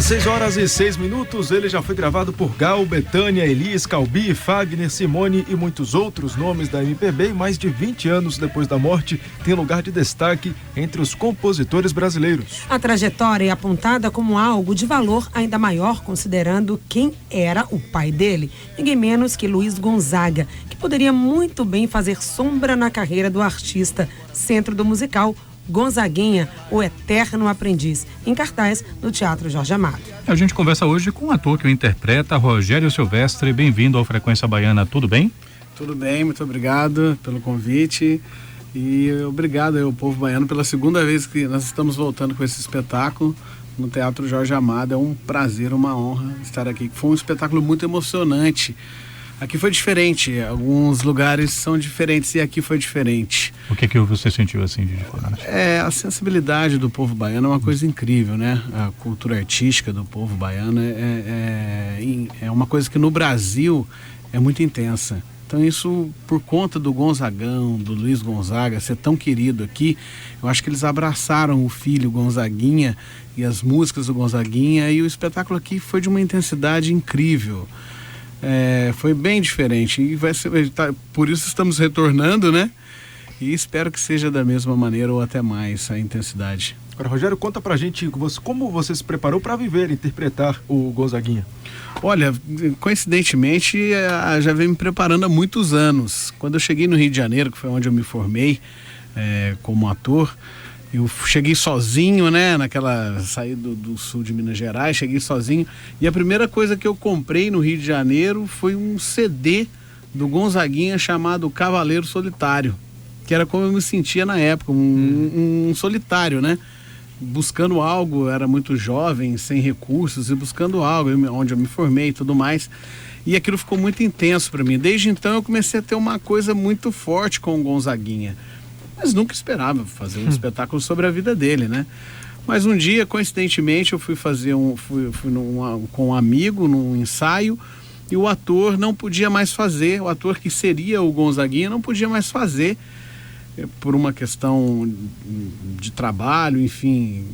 6h06, ele já foi gravado por Gal, Bethânia, Elis, Calbi, Fagner, Simone e muitos outros nomes da MPB, e mais de 20 anos depois da morte, tem lugar de destaque entre os compositores brasileiros. A trajetória é apontada como algo de valor ainda maior, considerando quem era o pai dele, ninguém menos que Luiz Gonzaga, que poderia muito bem fazer sombra na carreira do artista, centro do musical Gonzaguinha, o eterno aprendiz, em cartaz no Teatro Jorge Amado. A gente conversa hoje com o ator que o interpreta, Rogério Silvestre. Bem-vindo ao Frequência Baiana, tudo bem? Tudo bem, muito obrigado pelo convite e obrigado ao povo baiano pela segunda vez que nós estamos voltando com esse espetáculo no Teatro Jorge Amado. É um prazer, uma honra estar aqui. Foi um espetáculo muito emocionante. Aqui foi diferente, alguns lugares são diferentes e aqui foi diferente. O que você sentiu assim de diferente? A sensibilidade do povo baiano é uma coisa incrível, né? A cultura artística do povo baiano é uma coisa que no Brasil é muito intensa. Então isso, por conta do Gonzagão, do Luiz Gonzaga ser tão querido aqui, eu acho que eles abraçaram o filho Gonzaguinha e as músicas do Gonzaguinha, e o espetáculo aqui foi de uma intensidade incrível. Foi bem diferente e por isso estamos retornando, né? E espero que seja da mesma maneira ou até mais a intensidade. Agora, Rogério, conta pra gente como você se preparou para interpretar o Gonzaguinha. Olha, coincidentemente, já venho me preparando há muitos anos. Quando eu cheguei no Rio de Janeiro, que foi onde eu me formei como ator, eu cheguei sozinho, né? Saí do sul de Minas Gerais, cheguei sozinho. E a primeira coisa que eu comprei no Rio de Janeiro foi um CD do Gonzaguinha chamado Cavaleiro Solitário, que era como eu me sentia na época, um solitário, né? Buscando algo, era muito jovem, sem recursos, e buscando algo, onde eu me formei e tudo mais. E aquilo ficou muito intenso para mim. Desde então eu comecei a ter uma coisa muito forte com o Gonzaguinha. Mas nunca esperava fazer um espetáculo sobre a vida dele, né? Mas um dia, coincidentemente, eu fui fazer com um amigo num ensaio, e o ator não podia mais fazer, o ator que seria o Gonzaguinha não podia mais fazer, por uma questão de trabalho, enfim,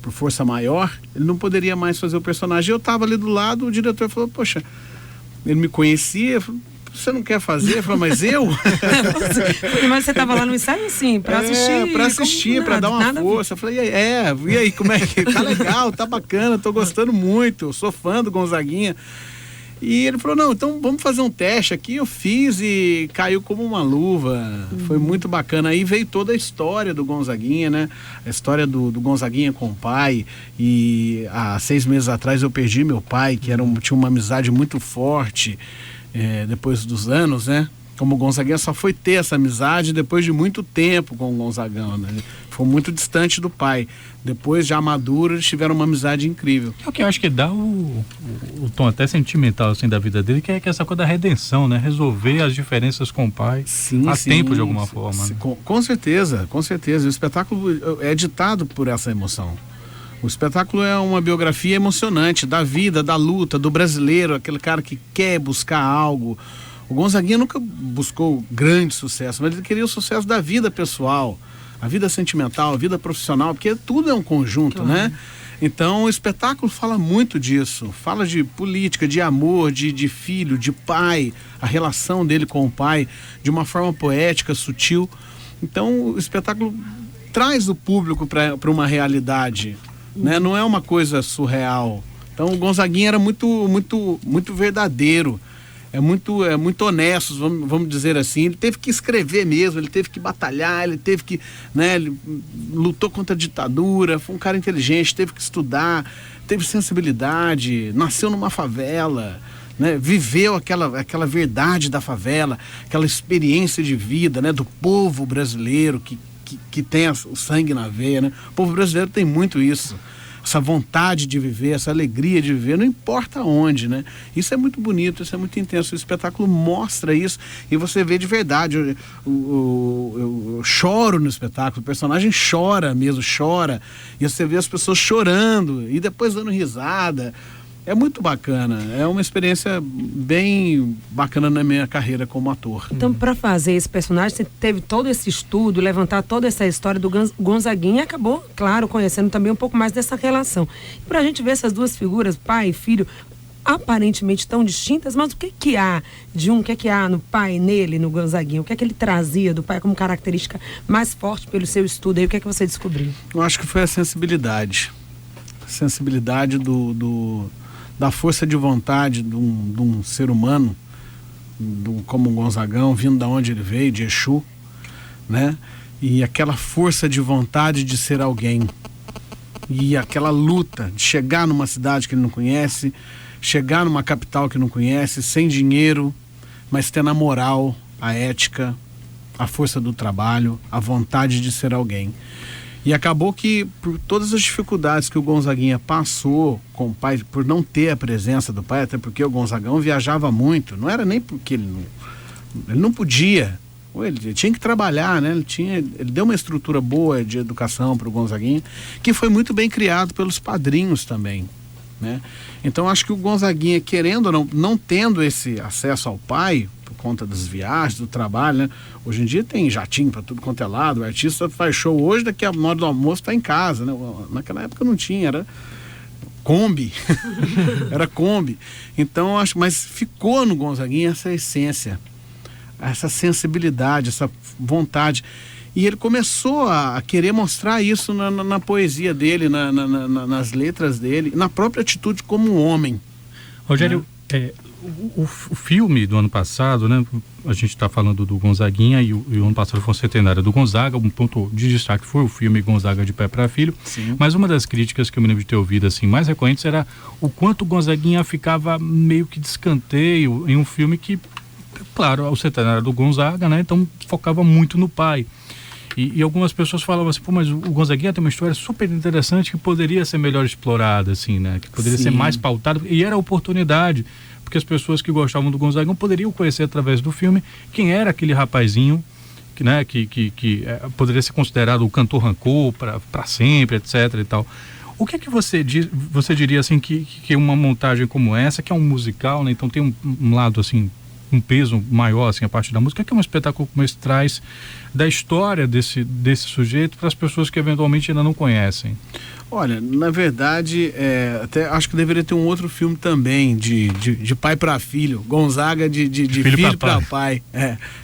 por força maior, ele não poderia mais fazer o personagem. Eu estava ali do lado, o diretor falou, poxa, ele me conhecia, falou, você não quer fazer? Eu falei, mas eu? Mas você estava lá no ensaio, sim, para assistir. Para assistir, para dar uma força. Eu falei, e aí, como é que tá legal, tá bacana, tô gostando muito, eu sou fã do Gonzaguinha. E ele falou, não, então vamos fazer um teste aqui. Eu fiz e caiu como uma luva. Foi muito bacana. Aí veio toda a história do Gonzaguinha, né? A história do Gonzaguinha com o pai. E há 6 meses atrás eu perdi meu pai, que tinha uma amizade muito forte. Depois dos anos, né? Como o Gonzaguinha só foi ter essa amizade depois de muito tempo com o Gonzagão, né? Ele foi muito distante do pai. Depois, já maduro, eles tiveram uma amizade incrível. É o que eu acho que dá o tom até sentimental assim, da vida dele, que é essa coisa da redenção, né? Resolver as diferenças com o pai a tempo de alguma forma. Né? Com certeza, com certeza. O espetáculo é ditado por essa emoção. O espetáculo é uma biografia emocionante da vida, da luta, do brasileiro, aquele cara que quer buscar algo. O Gonzaguinha nunca buscou grande sucesso, mas ele queria o sucesso da vida pessoal, a vida sentimental, a vida profissional, porque tudo é um conjunto, né? Então o espetáculo fala muito disso, fala de política, de amor, de filho, de pai, a relação dele com o pai, de uma forma poética, sutil. Então o espetáculo traz o público para uma realidade, né? Não é uma coisa surreal. Então o Gonzaguinha era muito, muito, muito verdadeiro. É muito honesto, vamos dizer assim. Ele teve que escrever mesmo, ele teve que batalhar, ele teve que, né, ele lutou contra a ditadura, foi um cara inteligente, teve que estudar, teve sensibilidade, nasceu numa favela, né, viveu aquela verdade da favela, aquela experiência de vida, né, do povo brasileiro que tem o sangue na veia, né? O povo brasileiro tem muito isso. Essa vontade de viver, essa alegria de viver, não importa onde, né? Isso é muito bonito, isso é muito intenso. O espetáculo mostra isso e você vê de verdade. Eu choro no espetáculo, o personagem chora mesmo, chora. E você vê as pessoas chorando e depois dando risada. É muito bacana, é uma experiência bem bacana na minha carreira como ator. Então, para fazer esse personagem, você teve todo esse estudo, levantar toda essa história do Gonzaguinha e acabou, claro, conhecendo também um pouco mais dessa relação. Para a gente ver essas duas figuras, pai e filho, aparentemente tão distintas, mas o que há de um, o que há no pai, nele, no Gonzaguinha? O que é que ele trazia do pai como característica mais forte pelo seu estudo? Aí, o que é que você descobriu? Eu acho que foi a sensibilidade. A sensibilidade da força de vontade de um ser humano, como o Gonzagão, vindo da onde ele veio, de Exu, né? E aquela força de vontade de ser alguém. E aquela luta de chegar numa cidade que ele não conhece, chegar numa capital que não conhece, sem dinheiro, mas tendo a moral, a ética, a força do trabalho, a vontade de ser alguém. E acabou que, por todas as dificuldades que o Gonzaguinha passou com o pai, por não ter a presença do pai, até porque o Gonzagão viajava muito, não era nem porque ele não podia, ele tinha que trabalhar, né? Ele deu uma estrutura boa de educação para o Gonzaguinha, que foi muito bem criado pelos padrinhos também, né? Então acho que o Gonzaguinha, querendo ou não tendo esse acesso ao pai, por conta das viagens, do trabalho, né? Hoje em dia tem jatinho para tudo quanto é lado, o artista faz show hoje, daqui a hora do almoço está em casa, né? Naquela época não tinha, era Kombi. Era Kombi. Então acho, mas ficou no Gonzaguinha essa essência, essa sensibilidade, essa vontade. E ele começou a querer mostrar isso na poesia dele, nas letras dele, na própria atitude como um homem. Rogério, o filme do ano passado, né? A gente está falando do Gonzaguinha e o ano passado foi o centenário do Gonzaga. Um ponto de destaque foi o filme Gonzaga de Pai para Filho. Sim. Mas uma das críticas que eu me lembro de ter ouvido assim, mais recorrentes era o quanto o Gonzaguinha ficava meio que de escanteio em um filme que, claro, é o centenário do Gonzaga, né? Então focava muito no pai. E algumas pessoas falavam assim, pô, mas o Gonzaguinha tem uma história super interessante que poderia ser melhor explorada, assim, né? Que poderia ser mais pautada, e era a oportunidade, porque as pessoas que gostavam do Gonzaguinha poderiam conhecer através do filme quem era aquele rapazinho, que, né, que poderia ser considerado o cantor rancor para sempre, etc e tal. O que é que você diria, assim, que uma montagem como essa, que é um musical, né? Então tem um lado, assim, um peso maior, assim, a parte da música, que é um espetáculo como esse traz da história desse sujeito para as pessoas que eventualmente ainda não conhecem? Olha, na verdade, até acho que deveria ter um outro filme também de pai para filho, Gonzaga de filho para pai.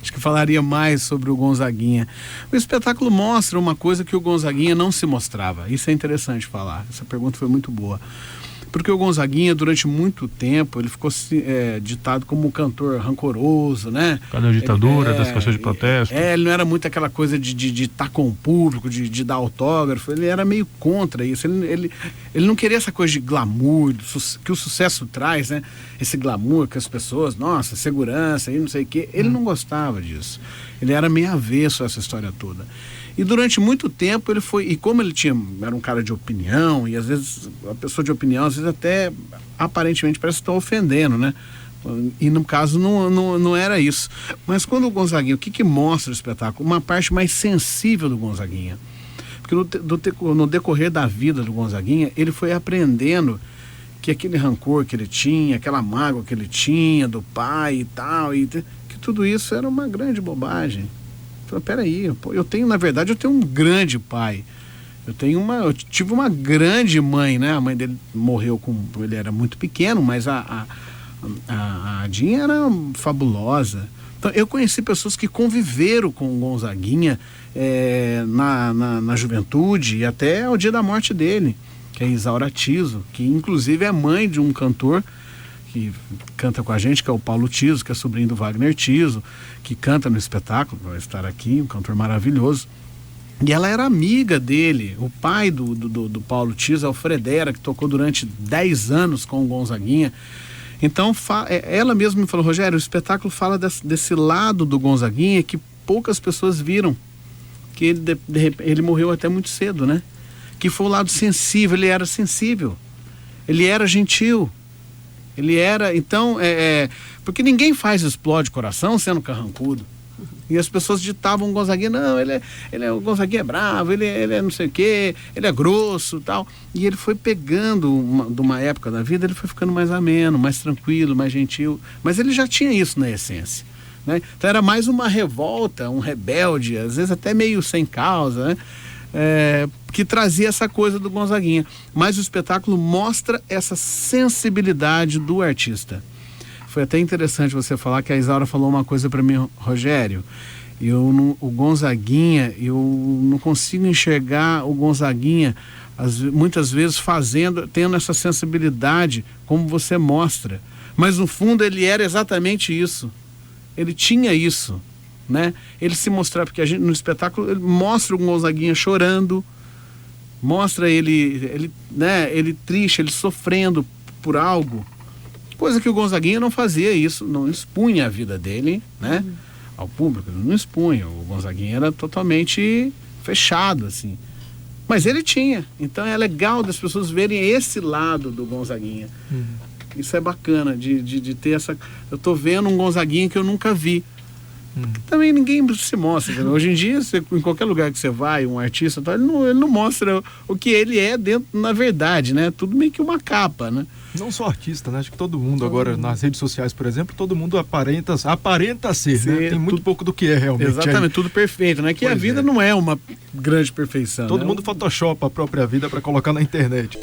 Acho que falaria mais sobre o Gonzaguinha. O espetáculo mostra uma coisa que o Gonzaguinha não se mostrava. Isso é interessante falar. Essa pergunta foi muito boa. Porque o Gonzaguinha, durante muito tempo, ele ficou ditado como um cantor rancoroso, né? Por causa da ditadura, das questões de protesto. Ele não era muito aquela coisa de estar com o público, de dar autógrafo. Ele era meio contra isso. Ele não queria essa coisa de glamour, que o sucesso traz, né? Esse glamour que as pessoas, nossa, segurança e não sei o quê. Ele não gostava disso. Ele era meio avesso a essa história toda. E durante muito tempo ele foi, e como ele era um cara de opinião, e às vezes a pessoa de opinião, às vezes até aparentemente parece estar ofendendo, né? E no caso não era isso. Mas quando o Gonzaguinha, o que mostra o espetáculo? Uma parte mais sensível do Gonzaguinha. Porque no decorrer da vida do Gonzaguinha, ele foi aprendendo que aquele rancor que ele tinha, aquela mágoa que ele tinha do pai e tal, que tudo isso era uma grande bobagem. Peraí, eu tenho um grande pai, eu tive uma grande mãe, né? A mãe dele morreu ele era muito pequeno, mas a Dinha era fabulosa. Então eu conheci pessoas que conviveram com o Gonzaguinha na juventude e até ao dia da morte dele, que é Isaura Tiso, que inclusive é mãe de um cantor que canta com a gente, que é o Paulo Tiso, que é sobrinho do Wagner Tiso, que canta no espetáculo, vai estar aqui, um cantor maravilhoso. E ela era amiga dele, o pai do Paulo Tiso é o Fredera, que tocou durante 10 anos com o Gonzaguinha. Então ela mesma me falou, Rogério, o espetáculo fala desse lado do Gonzaguinha que poucas pessoas viram, que ele morreu até muito cedo, né? Que foi o lado sensível, ele era sensível, ele era gentil. Ele era, então, porque ninguém faz explode coração sendo carrancudo. E as pessoas ditavam o Gonzaguinha, não, o Gonzaguinha é bravo, ele é não sei o quê, ele é grosso e tal. E ele foi pegando, de uma época da vida, ele foi ficando mais ameno, mais tranquilo, mais gentil. Mas ele já tinha isso na essência, né? Então era mais uma revolta, um rebelde, às vezes até meio sem causa, né? Que trazia essa coisa do Gonzaguinha. Mas o espetáculo mostra essa sensibilidade do artista. Foi até interessante você falar que a Isaura falou uma coisa para mim, Rogério. O Gonzaguinha, eu não consigo enxergar o Gonzaguinha muitas vezes tendo essa sensibilidade como você mostra. Mas no fundo ele era exatamente isso. Ele tinha isso, né? Ele se mostrava, porque a gente no espetáculo ele mostra o Gonzaguinha chorando, mostra ele triste, ele sofrendo por algo. Coisa que o Gonzaguinha não fazia isso, não expunha a vida dele, né? Ao público, ele não expunha. O Gonzaguinha era totalmente fechado, assim. Mas ele tinha. Então é legal das pessoas verem esse lado do Gonzaguinha. Isso é bacana, de ter essa... Eu tô vendo um Gonzaguinha que eu nunca vi. Também ninguém se mostra. Hoje em dia, em qualquer lugar que você vai, um artista, ele não mostra o que ele é dentro, na verdade, né? Tudo meio que uma capa, né? Não só artista, né? Acho que todo mundo agora, nas redes sociais, por exemplo, todo mundo aparenta ser, né? Tem muito pouco do que é realmente. Exatamente, tudo perfeito, né? Que a vida não é uma grande perfeição. Todo mundo photoshopa a própria vida para colocar na internet.